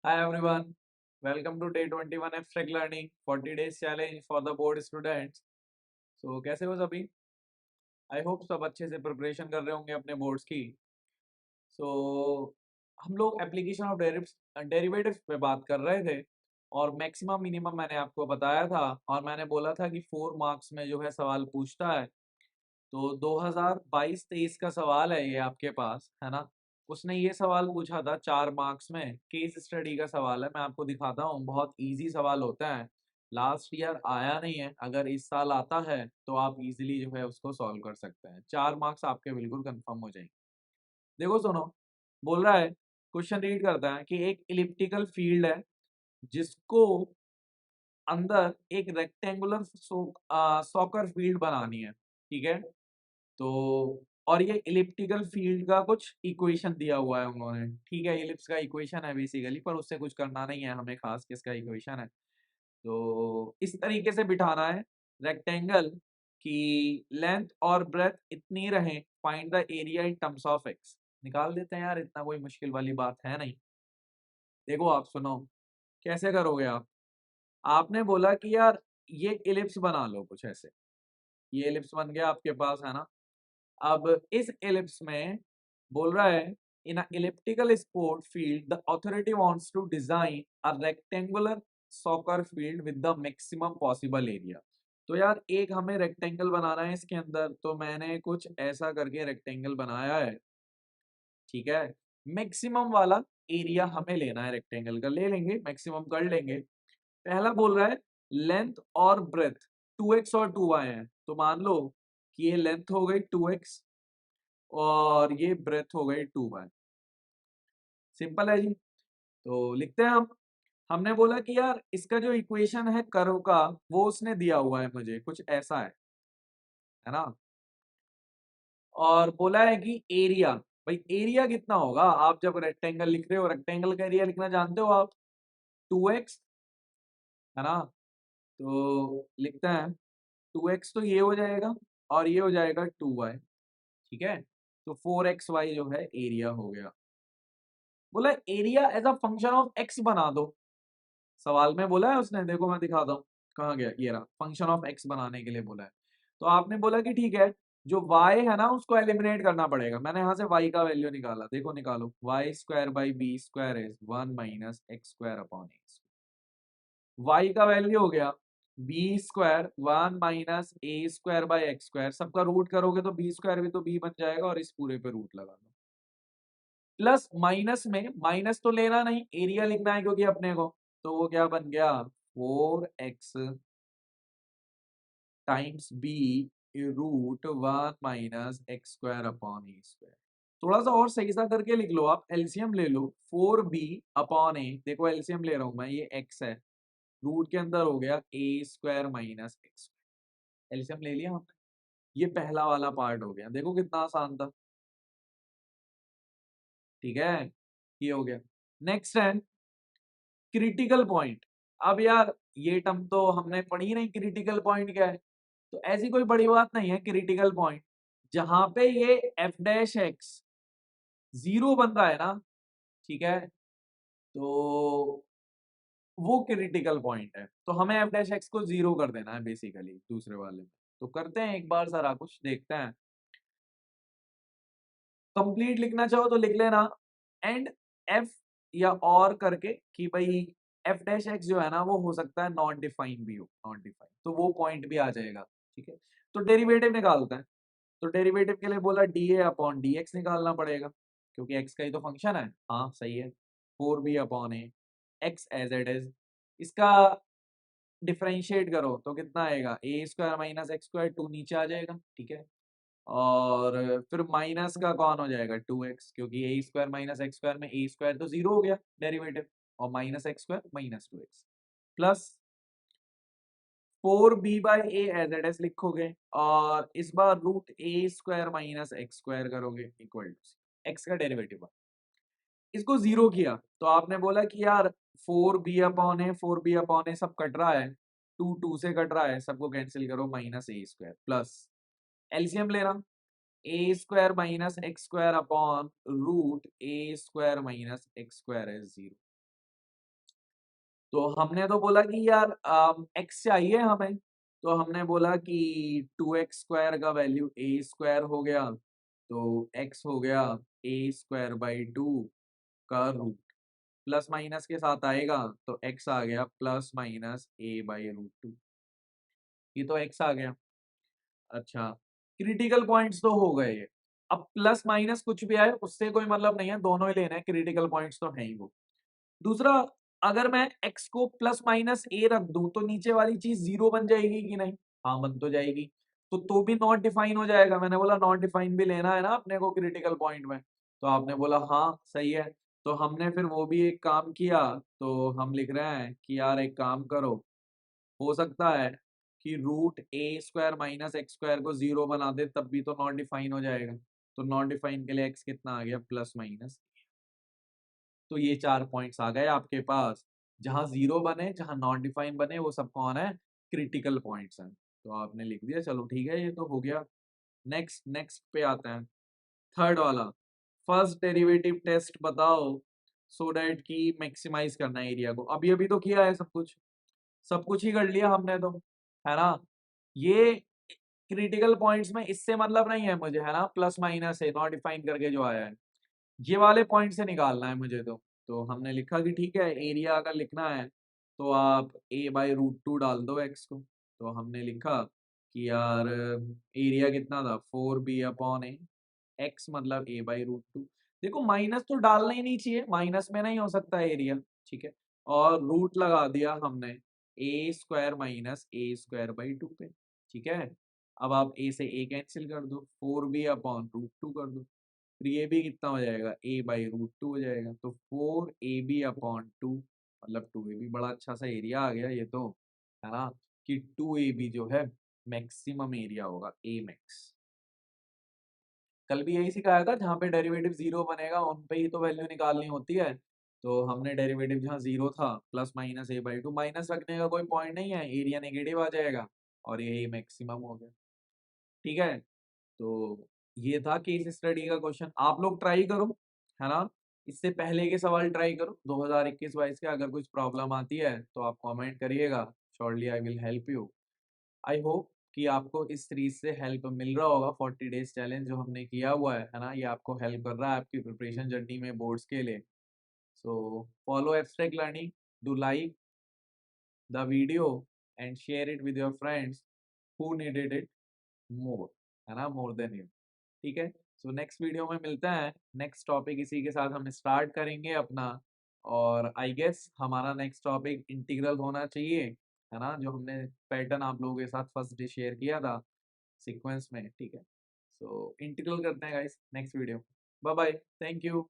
Hi everyone, welcome to day 21 abstract learning 40 days challenge for the board students. So कैसे हो सभी? I hope सब अच्छे से प्रिपरेशन कर रहे होंगे अपने बोर्ड्स की. सो हम लोग एप्लीकेशन ऑफ डेरिवेटिव्स पे बात कर रहे थे और मैक्सिमम मिनिमम मैंने आपको बताया था और मैंने बोला था कि 4 मार्क्स में जो है सवाल पूछता है. तो 2022-23 का सवाल है ये आपके पास, है ना? उसने ये सवाल पूछा था 4 मार्क्स में, केस स्टडी का सवाल है. मैं आपको दिखाता हूँ, बहुत इजी सवाल होता है. लास्ट ईयर आया नहीं है, अगर इस साल आता है तो आप इजीली जो है उसको सॉल्व कर सकते हैं. 4 मार्क्स आपके बिल्कुल कंफर्म हो जाएंगे. देखो सुनो, बोल रहा है, क्वेश्चन रीड करता है कि एक इलिप्टिकल फील्ड है जिसको अंदर एक रेक्टेंगुलर सॉकर फील्ड बनानी है, ठीक है? तो और ये इलिप्टिकल फील्ड का कुछ इक्वेशन दिया हुआ है उन्होंने, ठीक है? इलिप्स का इक्वेशन है बेसिकली, पर उससे कुछ करना नहीं है हमें खास, किसका इक्वेशन है. तो इस तरीके से बिठाना है रेक्टेंगल की लेंथ और ब्रेथ इतनी रहे, find the area in terms of x. निकाल देते हैं यार, इतना कोई मुश्किल वाली बात है नहीं. देखो आप सुनो, कैसे करोगे आप. आपने बोला कि यार ये इलिप्स बना लो कुछ ऐसे. ये इलिप्स बन गया आपके पास, है ना? अब इस एलिप्स में बोल रहा है, इन elliptical sport field the authority wants to design a rectangular soccer field with the maximum possible area. तो यार एक हमें रेक्टेंगल बनाना है इसके अंदर, तो मैंने कुछ ऐसा करके रेक्टेंगल बनाया है, ठीक है? मैक्सिमम वाला एरिया हमें लेना है रेक्टेंगल का, ले लेंगे, मैक्सिमम कर लेंगे. पहला बोल रहा है लेंथ और ब्रेथ 2x और 2y है, तो मान लो कि ये लेंथ हो गई 2x और ये ब्रेथ हो गई 2y. सिंपल है जी. तो लिखते हैं हम. हमने बोला कि यार इसका जो इक्वेशन है कर्व का, वो उसने दिया हुआ है मुझे, कुछ ऐसा है ना? और बोला है कि एरिया, भाई एरिया कितना होगा. आप जब रेक्टेंगल लिख रहे हो, रेक्टेंगल का एरिया लिखना जानते हो आप, 2x, है ना? तो लिखते हैं 2x, तो ये हो जाएगा और ये हो जाएगा 2y, ठीक है? तो 4xy जो है एरिया हो गया. बोला area as a function of x बना दो. सवाल में बोला है उसने, देखो मैं दिखाता हूँ कहाँ गया, ये रहा, फंक्शन ऑफ एक्स बनाने के लिए बोला है. तो आपने बोला कि ठीक है, जो y है ना उसको एलिमिनेट करना पड़ेगा. मैंने यहाँ से y का वैल्यू निकाला, देखो निकालो. Y square by b square is 1 minus x square upon a. y का वैल्यू हो गया b square 1 minus a square by x square. सबका रूट करोगे तो बी स्क्वायर भी तो b बन जाएगा और इस पूरे पे रूट लगा दो. प्लस माइनस में माइनस तो लेना नहीं, एरिया लिखना है क्योंकि अपने को. तो वो क्या बन गया, 4x times B root 1 minus x square upon a square. थोड़ा सा और सही सा करके लिख लो आप, एलसीएम ले लो. 4b अपॉन ए, देखो एलसीएम ले रहा हूं मैं, ये x है, रूट के अंदर हो गया ए स्क्वायर माइनस एक्स. एलसीएम ले लिया हमने. ये पहला वाला पार्ट हो गया, देखो कितना आसान था, ठीक है? ये हो गया. नेक्स्ट है क्रिटिकल पॉइंट. अब यार ये टर्म तो हमने पढ़ी नहीं, क्रिटिकल पॉइंट क्या है. तो ऐसी कोई बड़ी बात नहीं है. क्रिटिकल पॉइंट जहां पे ये एफ डैश एक्स जीरो बन रहा है ना, ठीक है? तो वो क्रिटिकल पॉइंट है, तो हमें एफ डैश एक्स को जीरो कर देना है बेसिकली दूसरे वाले में. तो करते हैं एक बार सारा कुछ, देखते हैं. कंप्लीट लिखना चाहो तो लिख लेना, एंड एफ या और करके कि भाई एफ डैश एक्स जो है ना वो हो सकता है नॉट डिफाइन भी हो, नॉट डिफाइन, तो वो पॉइंट भी आ जाएगा, ठीक है? तो डेरिवेटिव निकालते हैं. तो डेरिवेटिव के लिए बोला D A upon D x निकालना पड़ेगा, क्योंकि एक्स का ही तो फंक्शन है. हाँ सही है. 4b upon a, x as it is. इसका डिफरेंशिएट करो तो कितना आएगा, a square minus x square, 2 नीचे आ जाएगा, ठीक है? और फिर माइनस का कौन हो जाएगा, 2x, क्योंकि a square minus x square में ए स्क्वायर तो जीरो हो गया डेरिवेटिव, और minus x square minus 2x, plus 4b by a as it is लिखोगे, और इस बार root a square minus x square करोगे इक्वल टू एक्स का डेरिवेटिव. इसको जीरो किया तो आपने बोला कि यार 4b अपॉन ए सब कट रहा है, 2 से कट रहा है, सबको कैंसिल करो, minus a square plus LCM लेना, a square minus x square upon root a square minus x square है जीरो. तो हमने तो बोला कि यार x चाहिए हमें, तो हमने बोला कि 2x² का वैल्यू a² हो गया, तो x हो गया a²/2 का रूट, प्लस माइनस के साथ आएगा तो x आ गया +-a/√2, ये तो x आ गया। अच्छा, क्रिटिकल पॉइंट्स तो हो गए ये। अब प्लस माइनस कुछ भी आए उससे कोई मतलब नहीं है, दोनों ही लेने हैं, क्रिटिकल पॉइंट्स तो है ही वो। दूसरा, अगर मैं x को प्लस माइनस a रख दूं तो नीचे वाली चीज 0 बन जाएगी कि नहीं? हाँ, बन तो जाएगी। तो भी नॉट डिफाइन हो जाएगा। मैंने बोला नॉट डिफाइन भी लेना है ना अपने को क्रिटिकल पॉइंट में, तो आपने बोला हाँ सही है। तो हमने फिर वो भी एक काम किया, तो हम लिख रहे हैं कि यार एक काम करो, हो सकता है कि √a² - x² को 0 बना दे, तब भी तो नॉट डिफाइन हो जाएगा। तो नॉट डिफाइन के लिए x कितना आ गया? Plus minus. तो ये 4 पॉइंट्स आ गए आपके पास। जहां 0 बने, जहां नॉट डिफाइन बने, वो सब कौन है? क्रिटिकल पॉइंट्स हैं। तो आपने लिख दिया, चलो ठीक है, ये तो हो गया। नेक्स्ट नेक्स्ट पे आते हैं, थर्ड वाला। फर्स्ट डेरिवेटिव टेस्ट बताओ सो डैट कि मैक्सिमाइज करना है एरिया को। अभी अभी तो किया है सब कुछ ही कर लिया हमने तो, है ना? ये क्रिटिकल पॉइंट्स में इससे मतलब नहीं है मुझे, है ना? प्लस माइनस है नॉट डिफाइन करके जो आया है, ये वाले पॉइंट से निकालना है मुझे तो हमने लिखा कि ठीक है, एरिया अगर लिखना है तो आप a/√2 डाल दो x को। तो हमने लिखा कि यार एरिया कितना था? 4b/a, x मतलब a/√2। देखो माइनस तो डालना ही नहीं चाहिए, माइनस में नहीं हो सकता एरिया, ठीक है। और रूट लगा दिया हमने a² - a²/2 पे, ठीक है। अब आप a से a कैंसिल कर दो, 4b/√2 कर दो, फिर ये भी कितना हो जाएगा? a/√2 हो जाएगा। तो 4ab/2 मतलब 2ab, बड़ा अच्छा सा एरिया आ गया ये तो, है ना? कि 2ab जो है मैक्सिमम एरिया होगा, a मैक्स। कल भी यही सिखाया था, जहाँ पे डेरिवेटिव 0 बनेगा उन पे ही तो वैल्यू निकालनी होती है। तो हमने डेरिवेटिव जहाँ 0 था, प्लस माइनस a/2, माइनस रखने का कोई पॉइंट नहीं है, एरिया नेगेटिव आ जाएगा और यही मैक्सिमम हो गया, ठीक है। तो ये था केस स्टडी का क्वेश्चन, आप लोग ट्राई करो, है ना? इससे पहले के सवाल ट्राई करो 2021-22 के। अगर कुछ प्रॉब्लम आती है तो आप कमेंट करिएगा, surely I will help you. I hope कि आपको इस सीरीज से हेल्प मिल रहा होगा। 40 डेज चैलेंज जो हमने किया हुआ है ना, ये आपको हेल्प कर रहा है आपकी प्रिपरेशन जर्नी में बोर्ड्स के लिए। So follow abstract learning, do like the video and share it with your friends who needed it more, है ना? मोर देन यू, ठीक है। सो नेक्स्ट वीडियो में मिलते हैं, नेक्स्ट टॉपिक इसी के साथ हम स्टार्ट करेंगे अपना। और आई गेस हमारा नेक्स्ट टॉपिक इंटीग्रल होना चाहिए, है ना? जो हमने पैटर्न आप लोगों के साथ फर्स्ट डे शेयर किया था सीक्वेंस में, ठीक है। सो इंटीग्रल करते हैं guys next video. Bye bye, thank you.